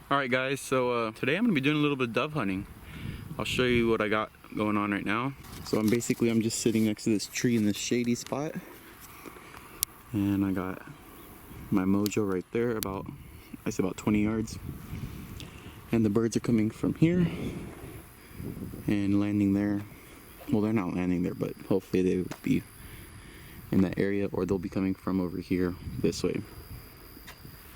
Alright guys, so today I'm going to be doing a little bit of dove hunting. I'll show you what I got going on right now. So I'm just sitting next to this tree in this shady spot. And I got my mojo right there, about 20 yards. And the birds are coming from here and landing there. Well, they're not landing there, but hopefully they will be in that area, or they'll be coming from over here this way.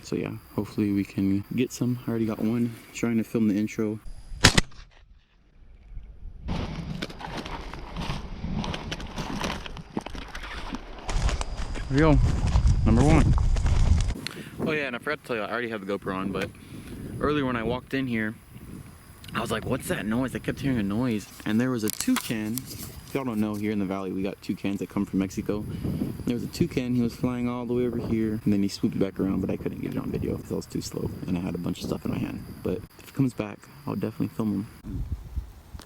So yeah, hopefully we can get some. I already got one, trying to film the intro. Here we go, number one. Oh yeah, and I forgot to tell you, I already have the GoPro on, but earlier when I walked in here, I was like, what's that noise? I kept hearing a noise, and there was a toucan. If y'all don't know, here in the valley we got toucans that come from Mexico. There was a toucan, he was flying all the way over here, and then he swooped back around, but I couldn't get it on video because I was too slow, and I had a bunch of stuff in my hand. But if he comes back, I'll definitely film him.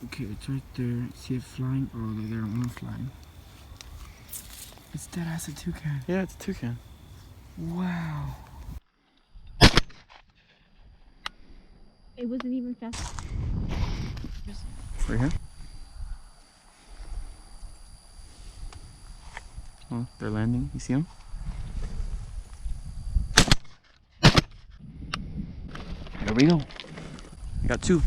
Okay, it's right there. See it flying? Oh, there, one flying. It's dead ass a toucan. Yeah, it's a toucan. Wow. It wasn't even fast. Right here. Oh, they're landing. You see them? There we go. I got two.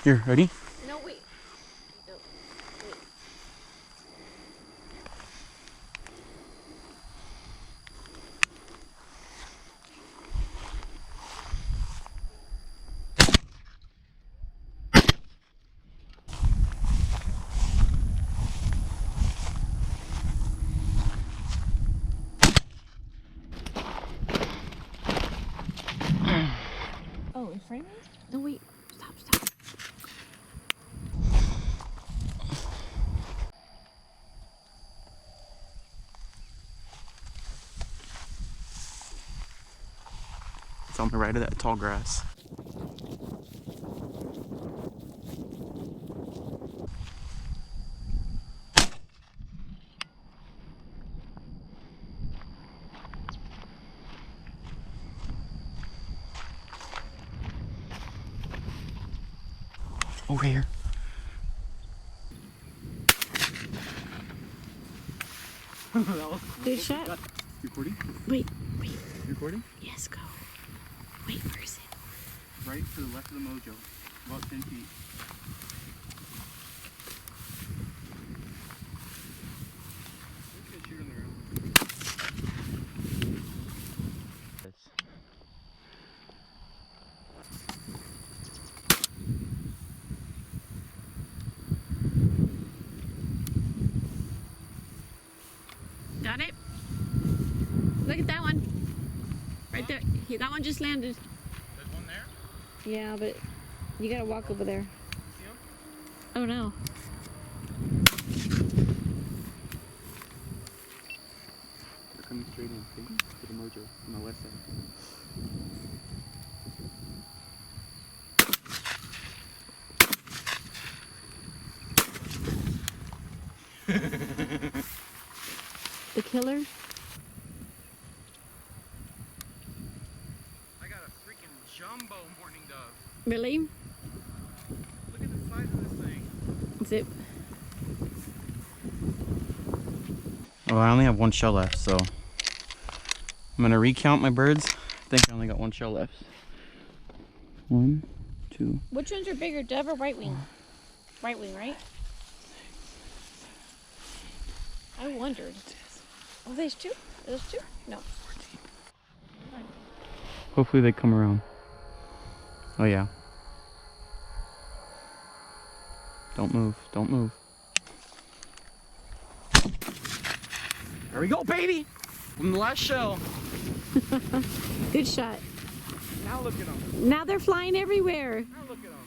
Here, ready? No, wait. No, wait. Oh, in front of me? No, wait. Stop, stop. It's on the right of that tall grass. Over here. Good shot. Recording? Wait. Recording? Yes, go. Wait, where is it? Right to the left of the mojo. About 10 feet. Got it? Look at that one. Right there. That one just landed. There's one there? Yeah, but you gotta walk over there. See him? Oh no. They're coming straight in, see? To the mojo on the west side. The killer? I got a freaking jumbo mourning dove. Really? Look at the size of this thing. Zip. Oh, I only have one shell left, so I'm gonna recount my birds. I think I only got one shell left. 1, 2. Which ones are bigger, dove or white wing? White wing, right? I wondered. Oh, there's two? There's two? No. 14. Hopefully they come around. Oh yeah. Don't move, don't move. There we go, baby! From the last shell. Good shot. Now look at them. Now they're flying everywhere. Now look at them.